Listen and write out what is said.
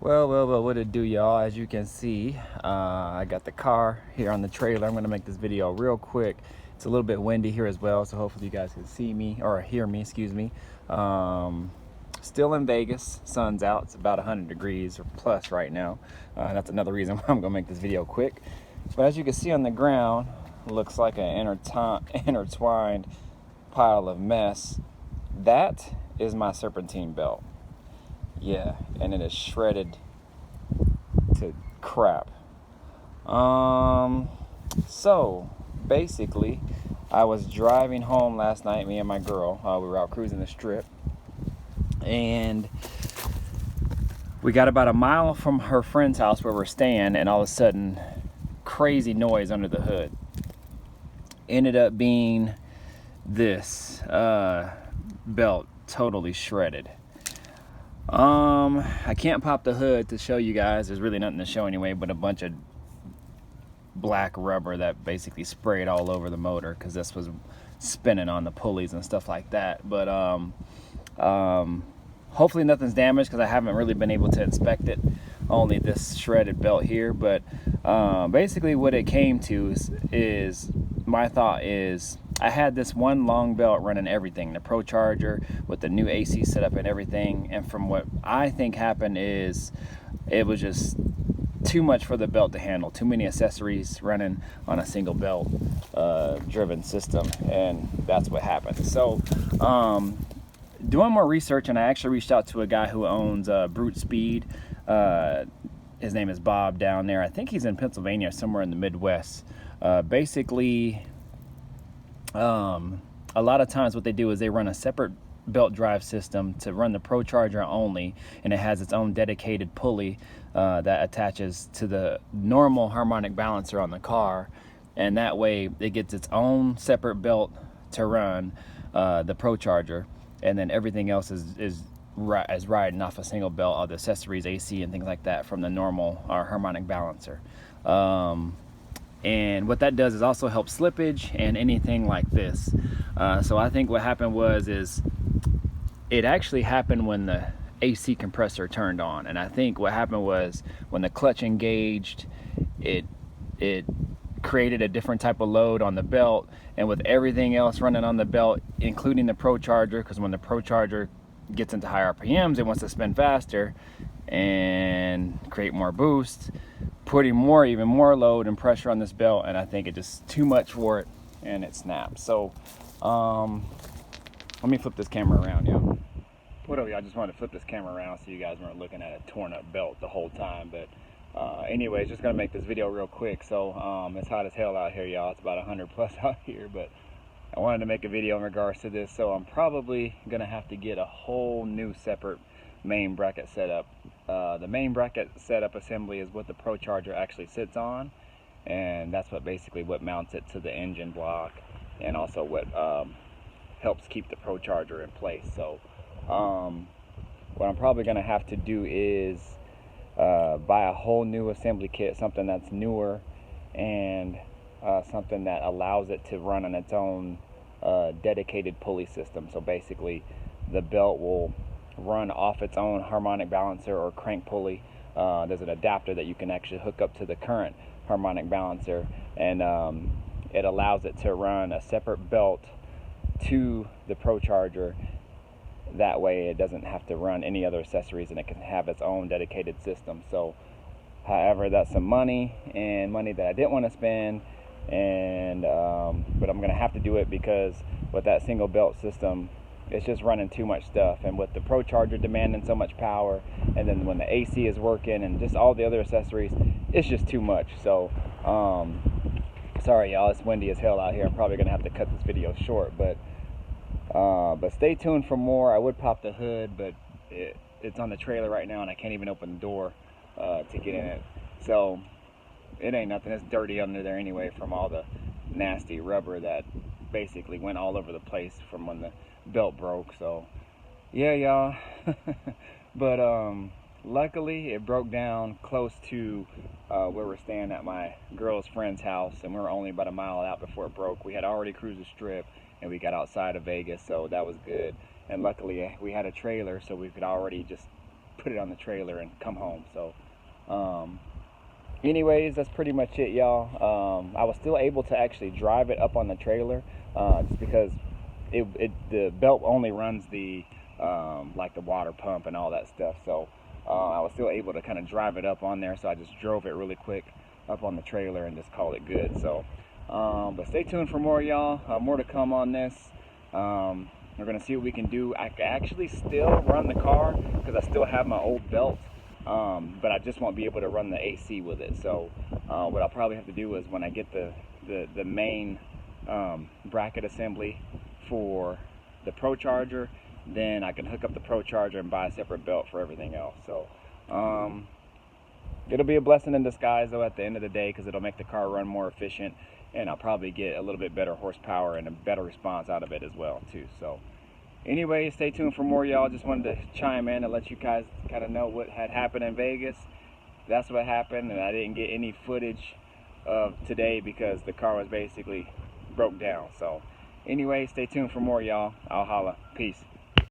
Well, what it do, y'all? As you can see, I got the car here on the trailer. I'm gonna make this video real quick. It's a little bit windy here as well, so hopefully you guys can see me, or hear me, excuse me. Still in Vegas, sun's out. It's about 100 degrees or plus right now. That's another reason why I'm gonna make this video quick. But as you can see on the ground, looks like an intertwined pile of mess. That is my serpentine belt. Yeah, and it is shredded to crap. So basically, I was driving home last night, me and my girl. We were out cruising the strip, and we got about a mile from her friend's house where we're staying, and all of a sudden, crazy noise under the hood. Ended up being this belt totally shredded. I can't pop the hood to show you guys. There's really nothing to show anyway, but a bunch of black rubber that basically sprayed all over the motor because this was spinning on the pulleys and stuff like that. But hopefully nothing's damaged because I haven't really been able to inspect it. Only this shredded belt here. But basically what it came to is my thought is I had this one long belt running everything, the Procharger with the new AC setup and everything, and from what I think happened is it was just too much for the belt to handle, too many accessories running on a single belt driven system, and that's what happened. So doing more research, and I actually reached out to a guy who owns Brute Speed. His name is Bob down there. I think he's in Pennsylvania, somewhere in the Midwest. Basically, a lot of times what they do is they run a separate belt drive system to run the Procharger only, and it has its own dedicated pulley that attaches to the normal harmonic balancer on the car, and that way it gets its own separate belt to run the Procharger, and then everything else is riding off a single belt, all the accessories, AC and things like that from the normal harmonic balancer. And what that does is also help slippage and anything like this. So I think what happened is it actually happened when the AC compressor turned on, and I think what happened was when the clutch engaged, it created a different type of load on the belt, and with everything else running on the belt, including the Procharger, because when the Procharger gets into high RPMs, it wants to spin faster and create more boost, putting even more load and pressure on this belt, and I think it just too much for it, and it snapped. So let me flip this camera around, yo. What up, y'all? I just wanted to flip this camera around so you guys weren't looking at a torn up belt the whole time. But anyways, just gonna make this video real quick. So it's hot as hell out here, y'all. It's about 100 plus out here, but I wanted to make a video in regards to this, so I'm probably gonna have to get a whole new separate main bracket setup. The main bracket setup assembly is what the Procharger actually sits on, and that's basically what mounts it to the engine block, and also what helps keep the Procharger in place. So what I'm probably gonna have to do is buy a whole new assembly kit, something that's newer, and something that allows it to run on its own dedicated pulley system. So basically the belt will run off its own harmonic balancer or crank pulley. There's an adapter that you can actually hook up to the current harmonic balancer, and it allows it to run a separate belt to the Procharger. That way it doesn't have to run any other accessories, and it can have its own dedicated system. So however, that's some money that I didn't want to spend, and but I'm gonna have to do it because with that single belt system, it's just running too much stuff, and with the Procharger demanding so much power, and then when the AC is working and just all the other accessories, it's just too much. So sorry y'all, it's windy as hell out here. I'm probably gonna have to cut this video short, but stay tuned for more. I would pop the hood, but it's on the trailer right now, and I can't even open the door to get in it. So it ain't nothing. It's dirty under there anyway from all the nasty rubber that basically went all over the place from when the belt broke. So yeah, y'all. But luckily it broke down close to where we're staying at my girl's friend's house, and we were only about a mile out before it broke. We had already cruised the strip, and we got outside of Vegas, so that was good. And luckily we had a trailer, so we could already just put it on the trailer and come home. So anyways, that's pretty much it, y'all. I was still able to actually drive it up on the trailer, just because the belt only runs the like the water pump and all that stuff. So I was still able to kind of drive it up on there. So I just drove it really quick up on the trailer and just called it good. So but stay tuned for more, y'all. More to come on this. We're gonna see what we can do. I can actually still run the car because I still have my old belt, but I just won't be able to run the AC with it. So what I'll probably have to do is when I get the main bracket assembly for the Procharger, then I can hook up the Procharger and buy a separate belt for everything else. So it'll be a blessing in disguise though at the end of the day, because it'll make the car run more efficient, and I'll probably get a little bit better horsepower and a better response out of it as well too. So anyway, stay tuned for more, y'all. Just wanted to chime in and let you guys kind of know what had happened in Vegas. That's what happened, and I didn't get any footage of today because the car was basically broke down. So anyway, stay tuned for more, y'all. I'll holla. Peace.